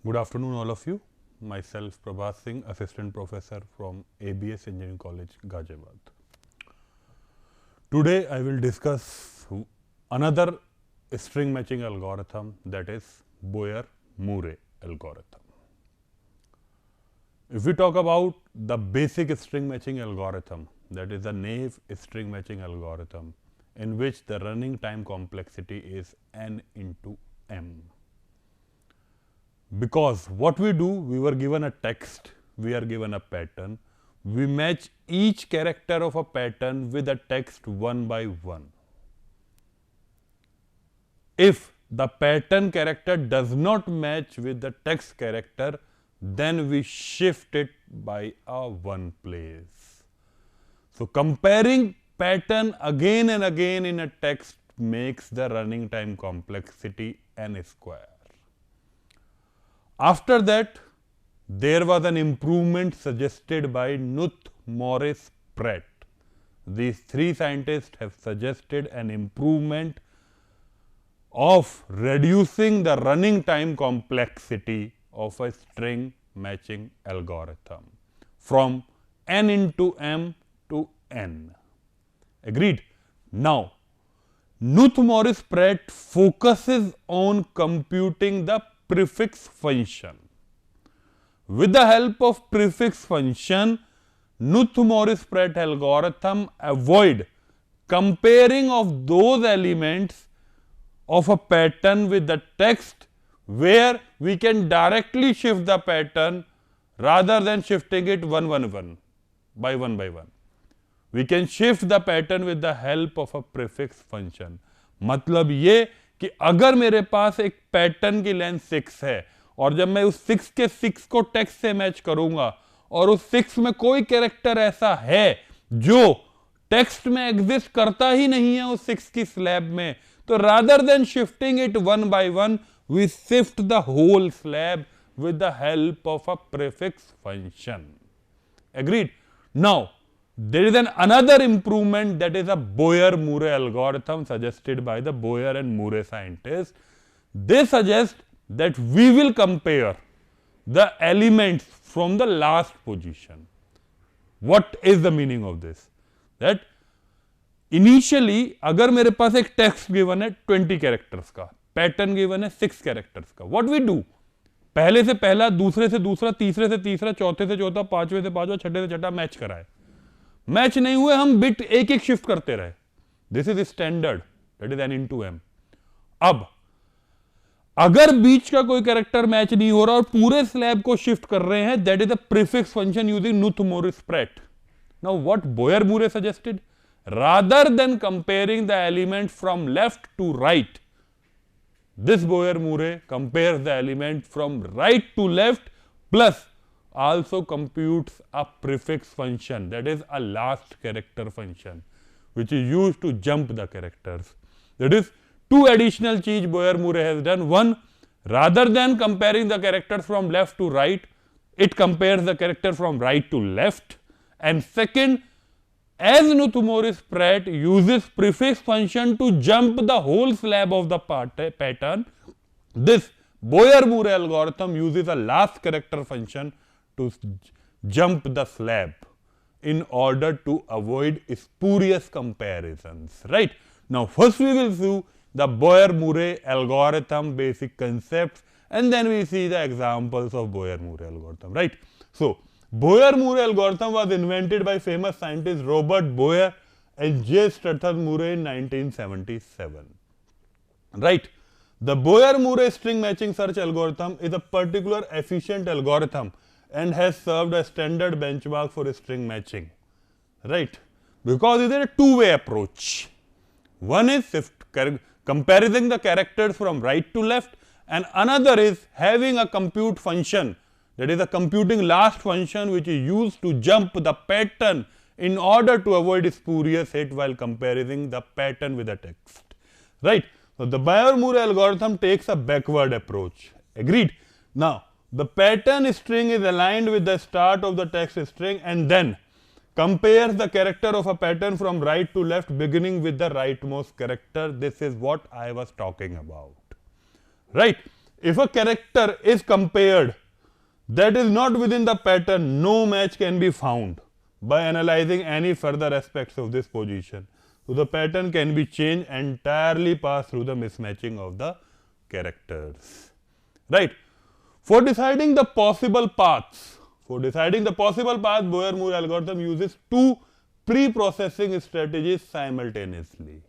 Good afternoon, all of you. Myself, Prabhat Singh, Assistant Professor from ABS Engineering College, Ghaziabad. Today, I will discuss another string matching algorithm, that is Boyer-Moore algorithm. If we talk about the basic string matching algorithm, that is the naive string matching algorithm, in which the running time complexity is n into m. Because what we do, we were given a text, we are given a pattern, we match each character of a pattern with a text one by one. If the pattern character does not match with the text character, then we shift it by a one place. So comparing pattern again and again in a text makes the running time complexity n square. After that, there was an improvement suggested by Knuth, Morris, Pratt. These three scientists have suggested an improvement of reducing the running time complexity of a string matching algorithm from n into m to n. Agreed? Now, Knuth, Morris, Pratt focuses on computing the prefix function. With the help of prefix function, Knuth, Morris, Pratt algorithm avoid comparing of those elements of a pattern with the text where we can directly shift the pattern rather than shifting it one by one. We can shift the pattern with the help of a prefix function. मतलब ये कि अगर मेरे पास एक pattern की length 6 है और जब मैं उस 6 के 6 को टेक्स्ट से मैच करूंगा और उस 6 में कोई कैरेक्टर ऐसा है जो टेक्स्ट में एग्जिस्ट करता ही नहीं है उस 6 की स्लैब में, तो rather than shifting it one by one we shift the whole slab with the help of a prefix function. Agreed? Now, there is another improvement, that is a Boyer-Moore algorithm suggested by the Boyer and Moore scientists. They suggest that we will compare the elements from the last position. What is the meaning of this? That initially अगर मेरे पास एक text given है 20 characters का, pattern given है 6 characters का, what we do? पहले से पहला, दूसरे से दूसरा, तीसरे से तीसरा, चौथे से चौथा, पांचवें से पांचवा, छठे से छठा मैच कराए. मैच नहीं हुए, हम बिट एक एक शिफ्ट करते रहे. This is standard, that is n into m. अब अगर बीच का कोई कैरेक्टर मैच नहीं हो रहा और पूरे स्लैब को शिफ्ट कर रहे हैं, that is a prefix function using Knuth, Morris, Pratt. Now what Boyer-Moore suggested, rather than comparing the element from left to right, this Boyer-Moore compares the element from right to left plus also computes a prefix function, that is a last character function, which is used to jump the characters. That is two additional cheese Boyer-Moore has done. One, rather than comparing the characters from left to right, it compares the character from right to left. And second, as Knuth, Morris, Pratt uses prefix function to jump the whole slab of the pattern, this Boyer-Moore algorithm uses a last character function to jump the slab in order to avoid spurious comparisons. Right? Now, first we will see the Boyer-Moore algorithm basic concepts, and then we see the examples of Boyer-Moore algorithm. Right? So, Boyer-Moore algorithm was invented by famous scientists Robert Boyer and J. Statham Moore in 1977. Right? The Boyer-Moore string matching search algorithm is a particular efficient algorithm and has served as standard benchmark for string matching. Right? Because it is a two-way approach. One is comparing the characters from right to left, and another is having a compute function, that is a computing last function, which is used to jump the pattern in order to avoid spurious hit while comparing the pattern with the text. Right? So, the Boyer-Moore algorithm takes a backward approach. Agreed? Now, the pattern string is aligned with the start of the text string and then compares the character of a pattern from right to left beginning with the rightmost character. This is what I was talking about. Right? If a character is compared that is not within the pattern, no match can be found by analyzing any further aspects of this position. So the pattern can be changed entirely pass through the mismatching of the characters. Right. For deciding the possible paths, Boyer-Moore algorithm uses two pre-processing strategies simultaneously.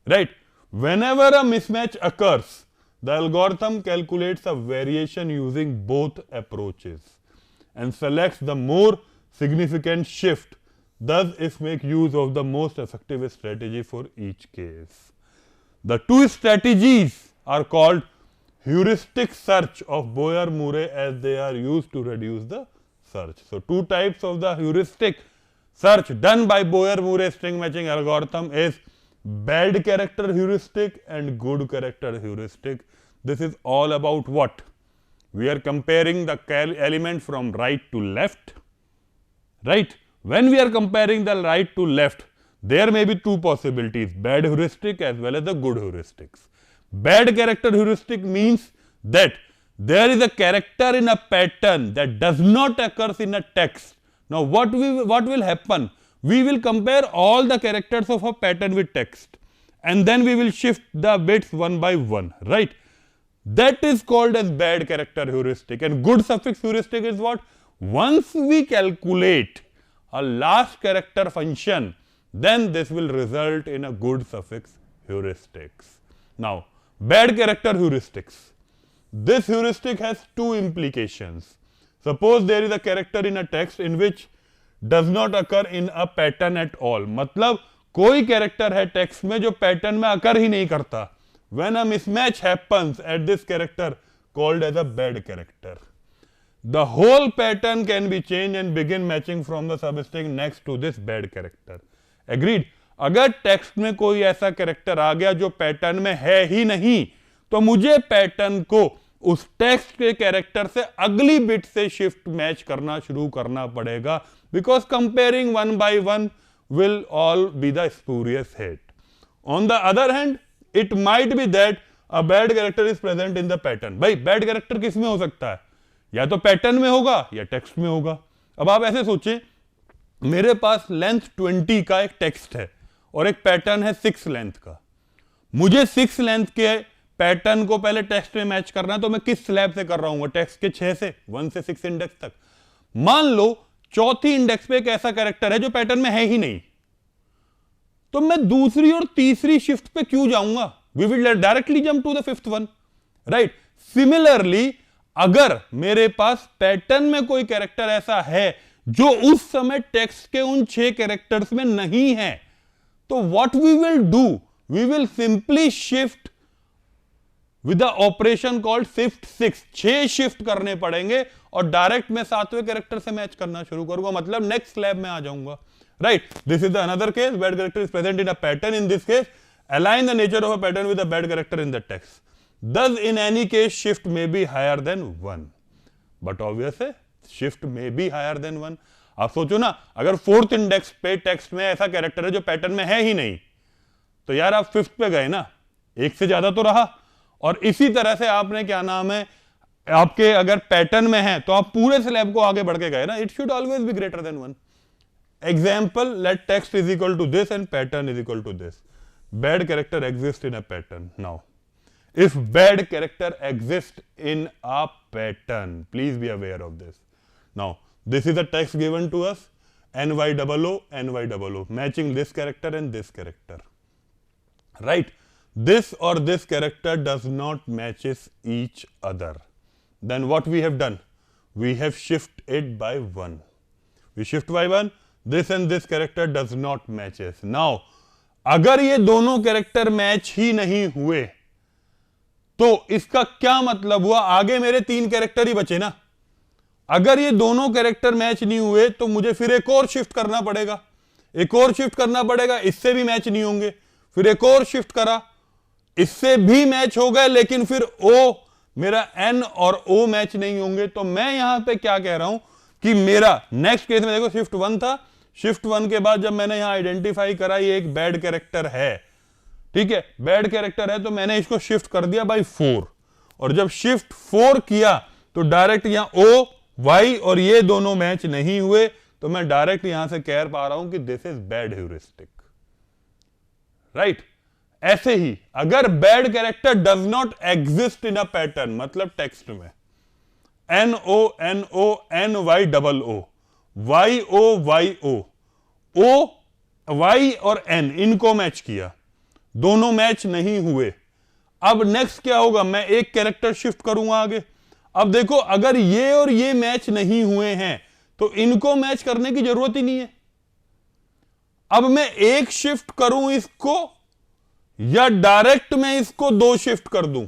Right. Whenever a mismatch occurs, the algorithm calculates a variation using both approaches and selects the more significant shift. Thus, it makes use of the most effective strategy for each case. The two strategies are called heuristic search of Boyer-Moore, as they are used to reduce the search. So, two types of the heuristic search done by Boyer-Moore string matching algorithm is bad character heuristic and good character heuristic. This is all about what? We are comparing the element from right to left, right? When we are comparing the right to left, there may be two possibilities, bad heuristic as well as the good heuristics. Bad character heuristic means that there is a character in a pattern that does not occur in a text. Now what will happen? We will compare all the characters of a pattern with text and then we will shift the bits one by one, right? That is called as bad character heuristic. And good suffix heuristic is what? Once we calculate a last character function, then this will result in a good suffix heuristics. Now, bad character heuristics. This heuristic has two implications. Suppose there is a character in a text in which does not occur in a pattern at all. मतलब कोई character है text में जो pattern में occur ही नहीं करता. When a mismatch happens at this character called as a bad character, the whole pattern can be changed and begin matching from the substring next to this bad character. Agreed? अगर text में कोई ऐसा character आ गया जो pattern में है ही नहीं, तो मुझे pattern को उस text के character से अगली bit से shift match करना शुरू करना पड़ेगा, because comparing one by one will all be the spurious hit. On the other hand, it might be that a bad character is present in the pattern. भाई bad character किस में हो सकता है? या तो पैटर्न में होगा या टेक्स्ट में होगा. अब आप ऐसे सोचें, मेरे पास लेंथ 20 का एक टेक्स्ट है और एक पैटर्न है 6 लेंथ का. मुझे 6 लेंथ के पैटर्न को पहले टेक्स्ट में मैच करना है, तो मैं किस स्लैब से कर रहा हूं? टेक्स्ट के 6 से 1 से 6 इंडेक्स तक. मान लो चौथी इंडेक्स पे एक ऐसा कैरेक्टर है जो पैटर्न में है ही नहीं, तो मैं दूसरी और तीसरी शिफ्ट पे क्यों जाऊंगा? We will directly jump to the fifth one, right? Similarly, अगर मेरे पास पैटर्न में कोई कैरेक्टर ऐसा है जो उस समय टेक्स्ट के उन 6 कैरेक्टर्स में नहीं है, तो what we will do? We will simply shift with the operation called shift 6. 6 shift करने पड़ेंगे और डायरेक्ट मैं 7वें कैरेक्टर से मैच करना शुरू करूंगा, मतलब नेक्स्ट स्लैब में आ जाऊंगा, right? This is the another case. Bad character is present in a pattern. In this case, align the nature of a pattern with a bad character in the text. Thus, in any case, shift may be higher than 1. But obviously, shift may be higher than 1. आप सोचो ना, अगर 4th index पे text में ऐसा character है जो pattern में है ही नहीं, तो यार आप 5th पे गए ना, एक से ज्यादा तो रहा. और इसी तरह से आपने क्या नाम है, आपके अगर पैटर्न में है तो आप पूरे स्लैब को आगे बढ़ के गए ना. It should always be greater than 1. Example, let text is equal to this and pattern is equal to this. Bad character exists in a pattern. Now, if bad character exists in a pattern, please be aware of this. Now, this is a text given to us, NY00, NY00, matching this character and this character. Right? This or this character does not matches each other. Then what we have done? We have shifted it by 1. We shift by 1. This and this character does not matches. Now, अगर ये दोनों character match ही नहीं हुए, तो इसका क्या मतलब हुआ? आगे मेरे 3 कैरेक्टर ही बचे ना. अगर ये दोनों कैरेक्टर मैच नहीं हुए तो मुझे फिर एक और शिफ्ट करना पड़ेगा, एक और शिफ्ट करना पड़ेगा, इससे भी मैच नहीं होंगे. फिर एक और शिफ्ट करा, इससे भी मैच हो गए, लेकिन फिर ओ मेरा एन और ओ मैच नहीं होंगे. तो मैं यहां पे क्या कह रहा हूं कि मेरा नेक्स्ट केस में देखो शिफ्ट 1 था. शिफ्ट 1 के बाद जब मैंने यहां आइडेंटिफाई करा ये एक बैड कैरेक्टर है, ठीक है, बैड कैरेक्टर है, तो मैंने इसको शिफ्ट कर दिया बाय 4. और जब शिफ्ट 4 किया तो डायरेक्ट यहां O Y और ये दोनों मैच नहीं हुए, तो मैं डायरेक्ट यहां से कह पा रहा हूं कि this is bad heuristic, right. ऐसे ही अगर bad character does not exist in a pattern, मतलब टेक्स्ट में NO YO O Y और N इनको मैच किया, दोनों मैच नहीं हुए। अब नेक्स्ट क्या होगा, मैं एक कैरेक्टर शिफ्ट करूंगा आगे। अब देखो अगर ये और ये मैच नहीं हुए हैं तो इनको मैच करने की जरूरत ही नहीं है। अब मैं एक शिफ्ट करूं इसको या डायरेक्ट मैं इसको 2 शिफ्ट कर दूं,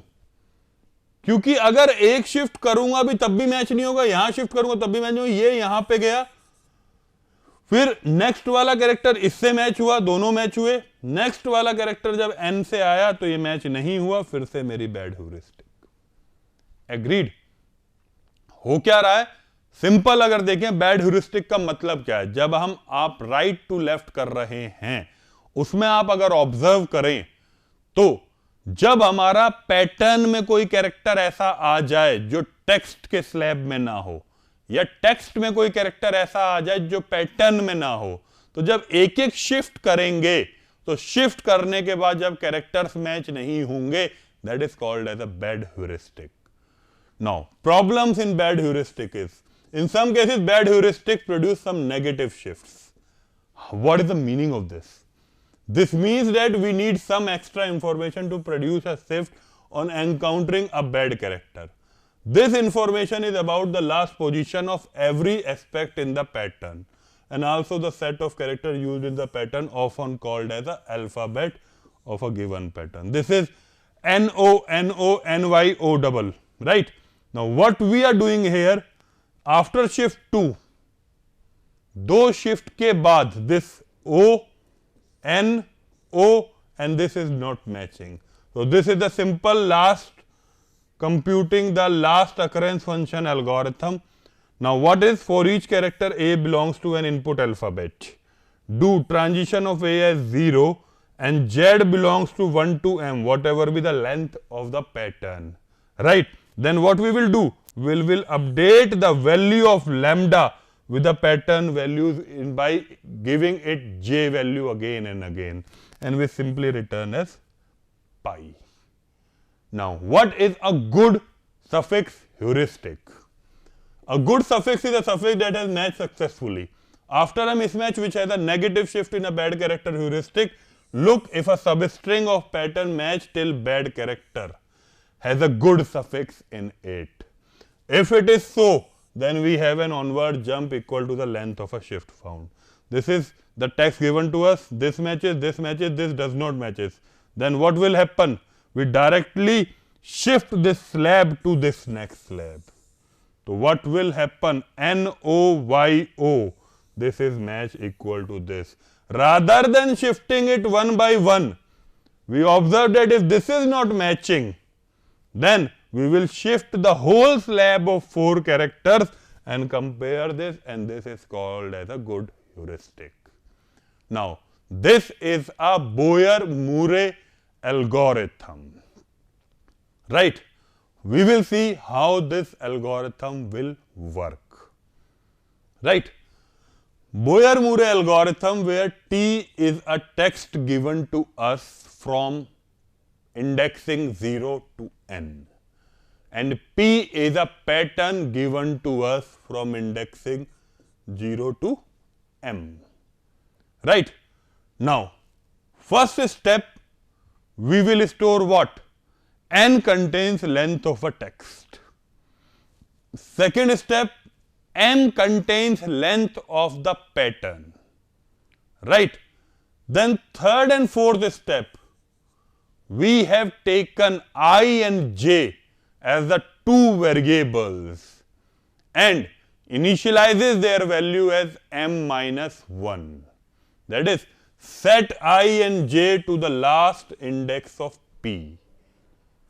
क्योंकि अगर एक शिफ्ट करूंगा भी तब भी मैच नहीं होगा, यहां शिफ्ट करूंगा तब भी मैच नहीं होगा, ये यहां पे गया, फिर नेक्स्ट वाला कैरेक्टर इससे मैच हुआ, दोनों मैच हुए, नेक्स्ट वाला कैरेक्टर जब N से आया तो ये मैच नहीं हुआ, फिर से मेरी बैड ह्यूरिस्टिक। एग्रीड? हो क्या रहा है, सिंपल अगर देखें बैड ह्यूरिस्टिक का मतलब क्या है, जब हम आप राइट टू लेफ्ट कर रहे हैं उसमें आप अगर ऑब्जर्व करें तो जब हमारा पैटर्न में कोई कैरेक्टर ऐसा आ जाए जो टेक्स्ट के स्लैब में ना हो, या टेक्स्ट में कोई कैरेक्टर ऐसा आ जाए जो पैटर्न में ना हो, तो जब एक एक शिफ्ट करेंगे तो शिफ्ट करने के बाद जब कैरेक्टर्स मैच नहीं होंगे, that is called as a bad heuristic. Now problems in bad heuristic is, in some cases bad heuristic produce some negative shifts. What is the meaning of this? This means that we need some extra information to produce a shift on encountering a bad character. This information is about the last position of every aspect in the pattern and also the set of characters used in the pattern, often called as the alphabet of a given pattern. This is NO, right? Now what we are doing here, after shift 2, 2 shift के बाद this O N O and this is not matching, so this is the simple last computing the last occurrence function algorithm. Now what is, for each character A belongs to an input alphabet, do transition of A as 0 and Z belongs to 1 to M, whatever be the length of the pattern, right? Then what we will do, we will update the value of lambda with the pattern values by giving it J value again and again, and we simply return as pi. Now what is a good suffix heuristic? A good suffix is a suffix that has matched successfully. After a mismatch which has a negative shift in a bad character heuristic, look if a substring of pattern match till bad character has a good suffix in it. If it is so, then we have an onward jump equal to the length of a shift found. This is the text given to us, this matches, this does not matches. Then what will happen? We directly shift this slab to this next slab. So what will happen? NOYO, this is match equal to this. Rather than shifting it one by one, we observe that if this is not matching, then we will shift the whole slab of 4 characters and compare this, and this is called as a good heuristic. Now this is a Boyer-Moore algorithm, right? We will see how this algorithm will work, right? Boyer-Moore algorithm, where T is a text given to us from indexing 0 to N, and P is a pattern given to us from indexing 0 to M, right? Now first step, we will store what? N contains length of a text. Second step, M contains length of the pattern, right? Then third and fourth step, we have taken I and J as the 2 variables and initializes their value as M minus 1. That is, set I and J to the last index of P,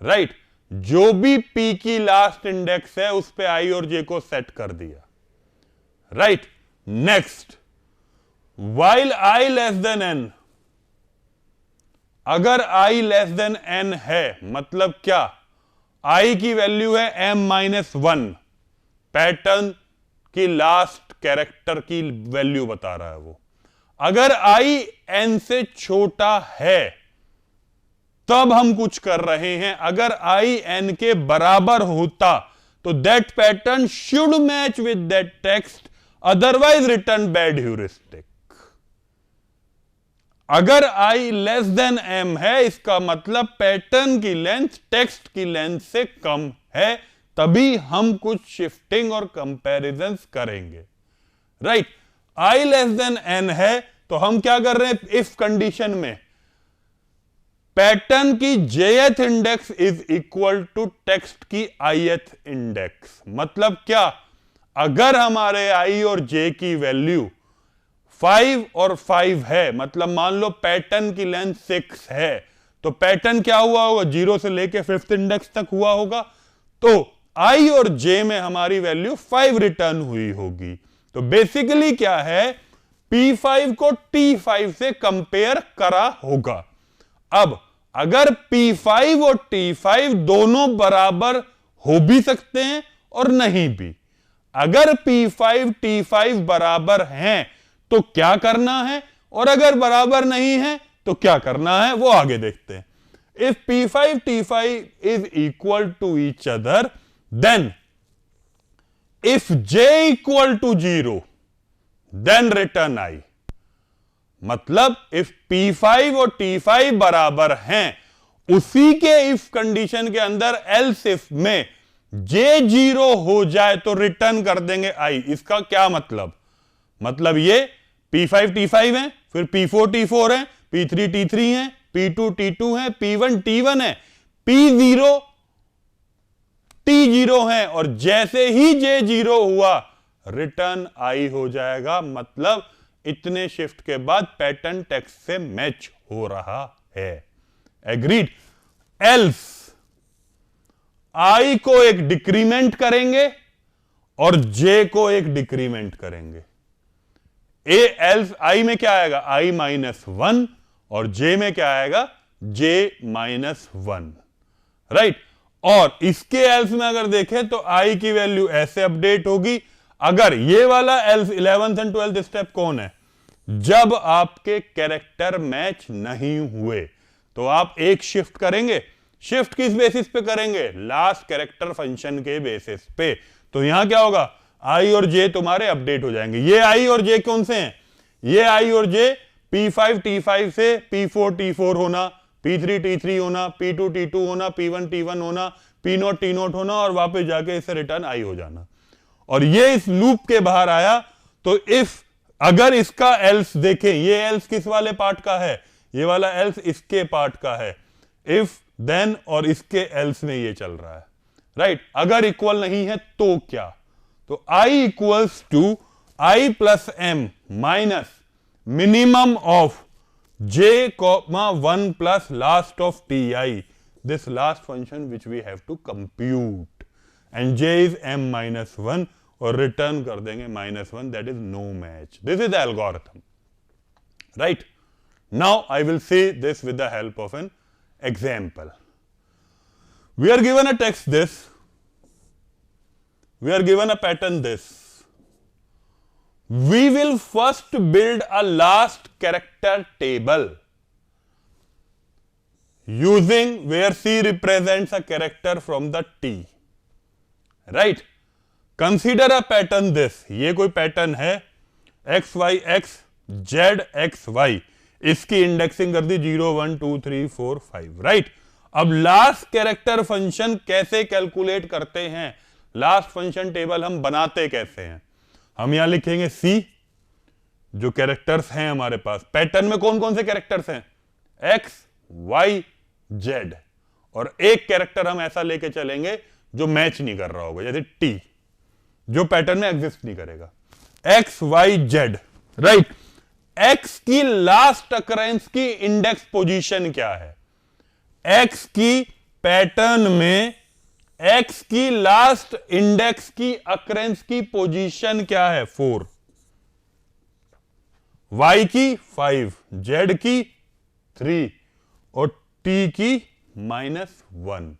right? जो भी P की last index है उस पे I और J को set कर दिया, right? Next, while I less than N, अगर I less than N है, मतलब क्या? आई की वैल्यू है m-1, पैटर्न की लास्ट कैरेक्टर की वैल्यू बता रहा है वो। अगर आई n से छोटा है तब हम कुछ कर रहे हैं, अगर आई n के बराबर होता तो that pattern should match with that text, otherwise return bad heuristic. अगर i लेस देन m है, इसका मतलब पैटर्न की लेंथ टेक्स्ट की लेंथ से कम है, तभी हम कुछ शिफ्टिंग और कंपैरिजन करेंगे। Right, i less than n है तो हम क्या कर रहे हैं, इफ कंडीशन में पैटर्न की jth index is equal to text की ith इंडेक्स। मतलब क्या, अगर हमारे i और j की वैल्यू 5 और 5 है, मतलब मान लो पैटर्न की लेंथ 6 है, तो पैटर्न क्या हुआ होगा, 0 से लेके 5th इंडेक्स तक हुआ होगा, तो i और j में हमारी वैल्यू 5 रिटर्न हुई होगी। तो बेसिकली क्या है, P5 को T5 से कंपेयर करा होगा। अब अगर P5 और T5 दोनों बराबर हो भी सकते हैं और नहीं भी, अगर P5 T5 बराबर हैं तो क्या करना है, और अगर बराबर नहीं है तो क्या करना है, वो आगे देखते हैं। If P5 T5 is equal to each other, then if J equal to 0, then return I। मतलब इफ P5 और T5 बराबर हैं, उसी के इफ कंडीशन के अंदर एल्स इफ में J 0 हो जाए तो रिटर्न कर देंगे I। इसका क्या मतलब, मतलब ये P5 T5 है, फिर P4 T4 है, P3 T3 है, P2 T2 है, P1 T1 है, P0 T0 है, और जैसे ही J 0 हुआ रिटर्न I हो जाएगा। मतलब इतने शिफ्ट के बाद पैटर्न टेक्स्ट से मैच हो रहा है। एग्रीड। एल्स I को एक डिक्रीमेंट करेंगे और J को एक डिक्रीमेंट करेंगे। एल्स I में क्या आएगा, I-1, और J में क्या आएगा, J-1। राइट, और इसके एल्स में अगर देखें तो I की वैल्यू ऐसे अपडेट होगी। अगर ये वाला else 11th and 12th step कौन है, जब आपके कैरेक्टर मैच नहीं हुए तो आप एक शिफ्ट करेंगे। शिफ्ट किस बेसिस पे करेंगे, लास्ट कैरेक्टर फंक्शन के बेसिस पे। तो यहां क्या होगा, I और J तुम्हारे अपडेट हो जाएंगे। ये I और J कौन से हैं, ये I और J P5 T5 से P4 T4 होना, P3 T3 होना, P2 T2 होना, P1 T1 होना, P0 T0 होना, और वापस जाके इससे रिटर्न I हो जाना। और ये इस लूप के बाहर आया तो इफ, अगर इसका एल्स देखें, ये एल्स किस वाले पार्ट का है, ये वाला एल्स इसके पार्ट का है। इफ देन और इसके एल्स में ये चल रहा है। राइट, अगर इक्वल नहीं है तो क्या, तो I equals to I plus M minus minimum of J,1 plus last of Ti, this last function which we have to compute, and J is M-1, और रिटर्न कर देंगे -1, that is no match. This is the algorithm. Right? Now I will see this with the help of an example. We are given a text this, we are given a pattern this. We will first build a last character table using where C represents a character from the T. Right? Consider a pattern this. ये कोई pattern है, x y x z x y, इसकी indexing कर दी 0 1 2 3 4 5। Right, अब last character function कैसे calculate करते हैं, last function table हम बनाते कैसे हैं, हम यहां लिखेंगे C, जो कैरेक्टर्स हैं हमारे पास पैटर्न में कौन कौन से कैरेक्टर्स हैं, x y z, और एक कैरेक्टर हम ऐसा लेके चलेंगे जो मैच नहीं कर रहा होगा, जैसे T, जो पैटर्न में एग्जिस्ट नहीं करेगा, x y z। Right, x की लास्ट अकरेंस की इंडेक्स पोजीशन क्या है, x की पैटर्न में x की लास्ट इंडेक्स की अकरेंस की पोजीशन क्या है, 4, y की 5, z की 3 और t की -1।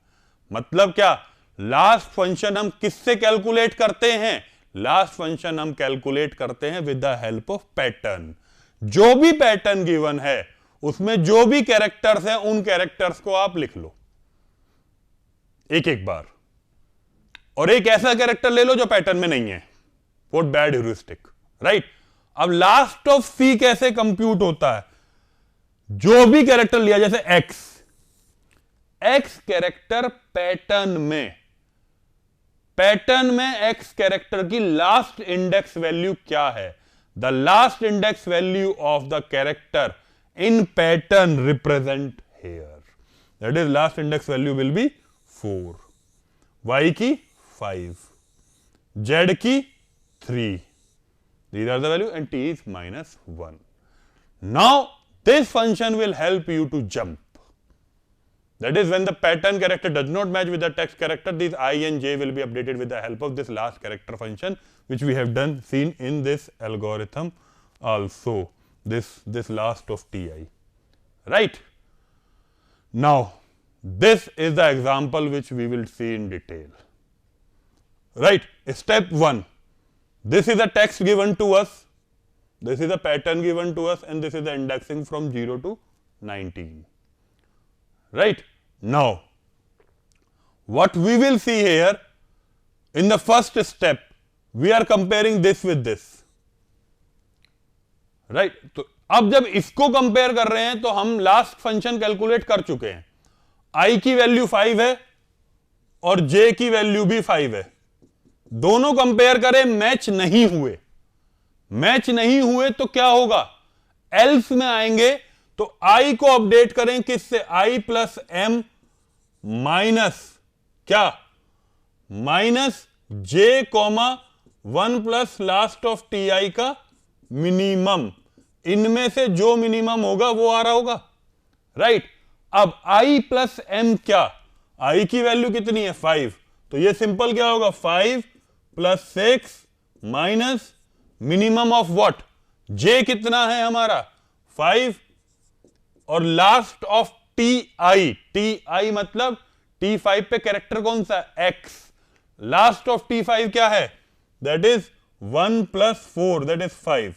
मतलब क्या, लास्ट फंक्शन हम किससे कैलकुलेट करते हैं, लास्ट फंक्शन हम कैलकुलेट करते हैं with the help of pattern. जो भी पैटर्न गिवन है उसमें जो भी कैरेक्टर्स हैं उन कैरेक्टर्स को आप लिख लो एक एक बार, और एक ऐसा कैरेक्टर ले लो जो पैटर्न में नहीं है, वोट बैड ह्यूरिस्टिक, राइट। अब लास्ट ऑफ सी कैसे कंप्यूट होता है, जो भी कैरेक्टर लिया, जैसे एक्स कैरेक्टर पैटर्न में एक्स कैरेक्टर की लास्ट इंडेक्स वैल्यू क्या है, the last index value of the character in pattern represent here, that is last index value will be 4, y की 5, z की 3, these are the value and t is -1. Now this function will help you to jump. That is, when the pattern character does not match with the text character, these I and j will be updated with the help of this last character function, which we have seen in this algorithm also, this last of ti, right? Now this is the example which we will see in detail, right? Step 1, this is a text given to us, this is a pattern given to us, and this is the indexing from 0 to 19, right? Now what we will see here, in the first step we are comparing this with this, right? तो अब जब इसको compare कर रहे हैं तो हम last function calculate कर चुके हैं, i की वैल्यू 5 है और j की वैल्यू भी 5 है, दोनों कंपेयर करें, मैच नहीं हुए तो क्या होगा, एल्स में आएंगे तो i को अपडेट करें किससे, i प्लस m माइनस क्या, minus j comma 1 plus last of ti का मिनिमम, इनमें से जो मिनिमम होगा वो आ रहा होगा, राइट। अब i प्लस m क्या, i की वैल्यू कितनी है 5, तो ये सिंपल क्या होगा, 5 plus 6 minus minimum of what, j कितना है हमारा 5, और लास्ट ऑफ ti मतलब t5 पे कैरेक्टर कौन सा, x, लास्ट ऑफ t5 क्या है, that is 1 plus 4 that is 5,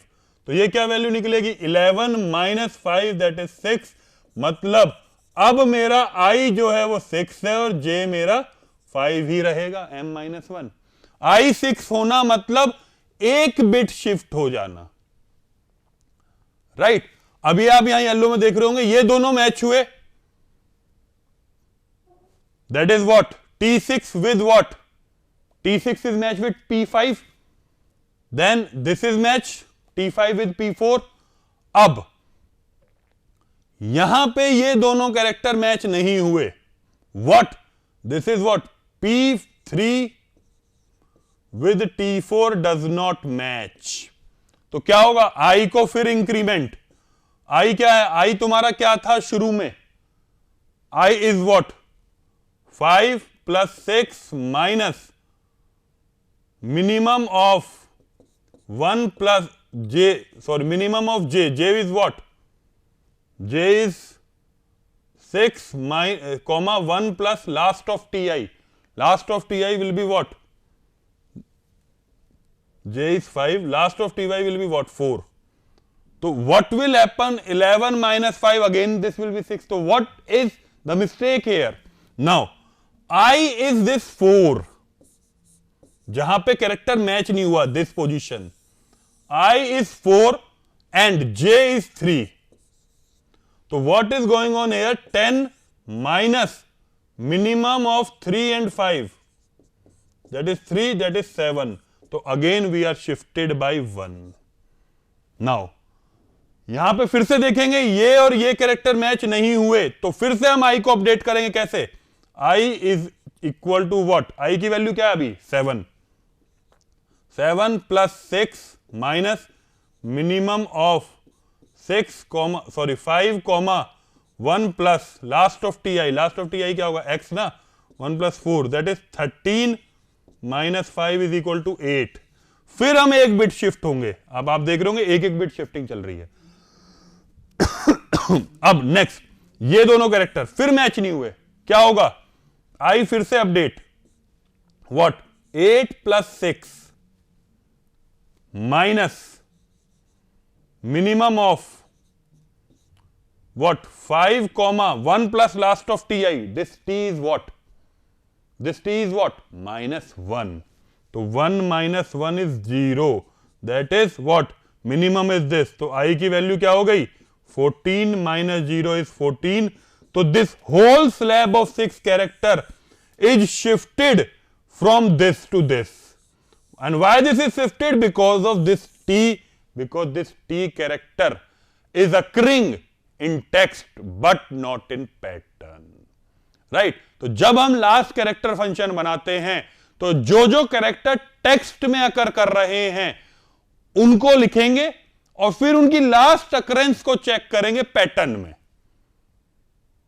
तो ये क्या वैल्यू निकलेगी, 11 माइनस 5 दैट इज 6, मतलब अब मेरा i जो है वो 6 है और j मेरा 5 ही रहेगा, m-1, i 6 होना मतलब एक बिट शिफ्ट हो जाना, राइट। अभी आप यहां येलो में देख रहे होंगे ये दोनों मैच हुए, that is what, t6 with what, t6 is match with p5, then this is match t5 with p4। अब यहां पे ये दोनों कैरेक्टर मैच नहीं हुए, what, this is what, p3 with t4 does not match, तो क्या होगा, i को फिर इंक्रीमेंट, i क्या है, i तुम्हारा क्या था शुरू में, i is what 5 plus 6 minus minimum of 1 plus j, sorry minimum of j, j is what, j is 6 comma 1 plus last of ti, last of ti will be what, j is 5, last of ty will be what, 4, so what will happen, 11 minus 5, again this will be 6, so what is the mistake here, now I is this 4, जहां पे character match नहीं हुआ, this position, I is 4 and j is 3, so what is going on here, 10 minus minimum of 3 and 5, that is 3, that is 7, so again we are shifted by 1. now यहां पे फिर से देखेंगे ये और ये कैरेक्टर मैच नहीं हुए, तो फिर से हम i को अपडेट करेंगे, कैसे, i is equal to what, i की वैल्यू क्या है अभी 7 plus 6 minus minimum of 5 comma 1 plus last of ti, last of ti क्या होगा x ना, 1 plus 4 that is 13 minus 5 is equal to 8, फिर हम एक बिट शिफ्ट होंगे, अब आप देख रहे होंगे एक एक बिट शिफ्टिंग चल रही है। अब नेक्स्ट ये दोनों कैरेक्टर फिर मैच नहीं हुए, क्या होगा, आई फिर से update, what 8 + 6 minus minimum of what 5 comma 1 plus last of ti, this t is what, this t is what, -1. तो 1 minus 1 is 0, that is what, minimum is this. तो i की वैल्यू क्या हो गई, 14 minus 0 is 14. तो this whole slab of 6 character is shifted from this to this. And why this is shifted? Because of this t, because this t character is occurring in text but not in pattern, right? तो जब हम last character function बनाते हैं तो जो जो character text में अकर कर रहे हैं उनको लिखेंगे और फिर उनकी लास्ट अकरेंस को चेक करेंगे पैटर्न में.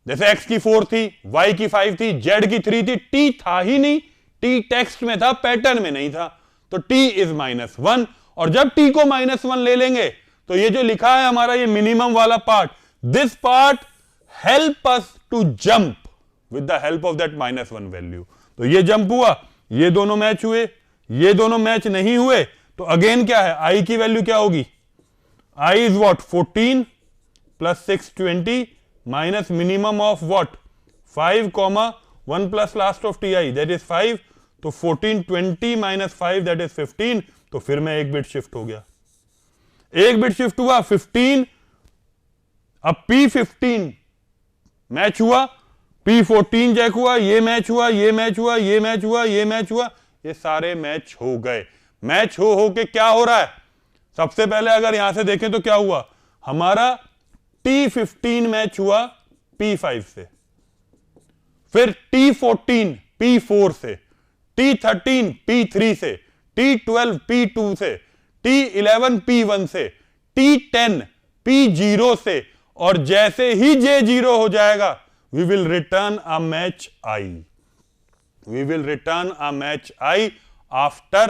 जैसे x की 4 थी, y की 5 थी, z की 3 थी, t था ही नहीं, t टेक्स्ट में था, पैटर्न में नहीं था, तो t इज -1. और जब t को -1 ले लेंगे तो ये जो लिखा है हमारा ये मिनिमम वाला part, this part help us to jump with the help of that -1 value. तो ये जंप हुआ, ये दोनों मैच हुए, ये दोनों मैच नहीं हुए, तो अगेन क्या है, i की वैल्यू क्या होगी, i is what 14 plus 6 20 minus minimum of what 5 comma 1 plus last of ti, that is 5. तो 14 20 minus 5 that is 15. तो फिर मैं एक बिट शिफ्ट हो गया, एक बिट शिफ्ट हुआ 15. अब P15 मैच हुआ, P14 चेक हुआ, ये मैच हुआ, ये मैच हुआ, ये मैच हुआ, ये मैच हुआ, ये सारे मैच हो गए. मैच हो के क्या हो रहा है, सबसे पहले अगर यहां से देखें तो क्या हुआ, हमारा T15 मैच हुआ P5 से, फिर T14 P4 से, T13 P3 से, T12 P2 से, T11 P1 से, T10 P0 से, और जैसे ही J0 हो जाएगा we will return a match I. We will return a match I after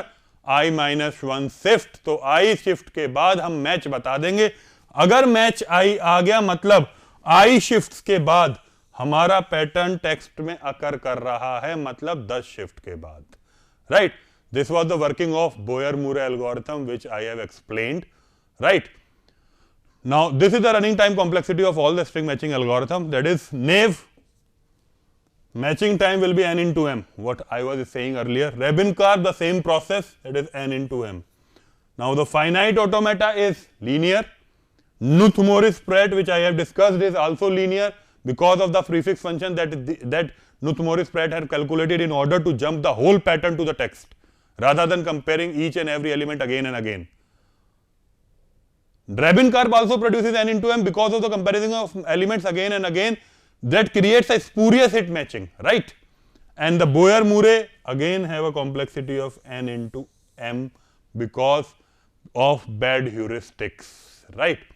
I minus 1 shift. तो I शिफ्ट के बाद हम मैच बता देंगे. अगर मैच I आ गया मतलब I शिफ्ट के बाद हमारा पैटर्न टेक्स्ट में अकर कर रहा है, मतलब 10 शिफ्ट के बाद, right. This was the working of Boyer Moore algorithm which I have explained, right. Now this is the running time complexity of all the string matching algorithm, that is naive matching time will be n into m, what I was saying earlier. Rabin-Karp the same process, that is n into m. Now the finite automata is linear. Knuth-Morris-Pratt which I have discussed is also linear because of the prefix function that Knuth-Morris-Pratt had calculated in order to jump the whole pattern to the text rather than comparing each and every element again and again. Rabin-Karp also produces n into m because of the comparison of elements again and again, that creates a spurious hit matching, right? And the Boyer-Murray again have a complexity of n into m because of bad heuristics, right?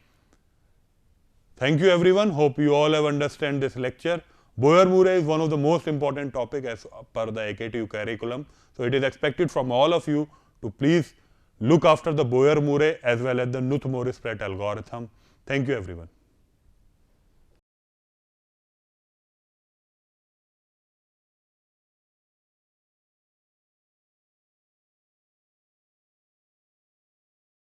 Thank you everyone. Hope you all have understand this lecture. Boyer-Murray is one of the most important topic as per the AKTU curriculum. So it is expected from all of you to please look after the Boyer-Murray as well as the Knuth-Morris-Pratt algorithm. Thank you everyone.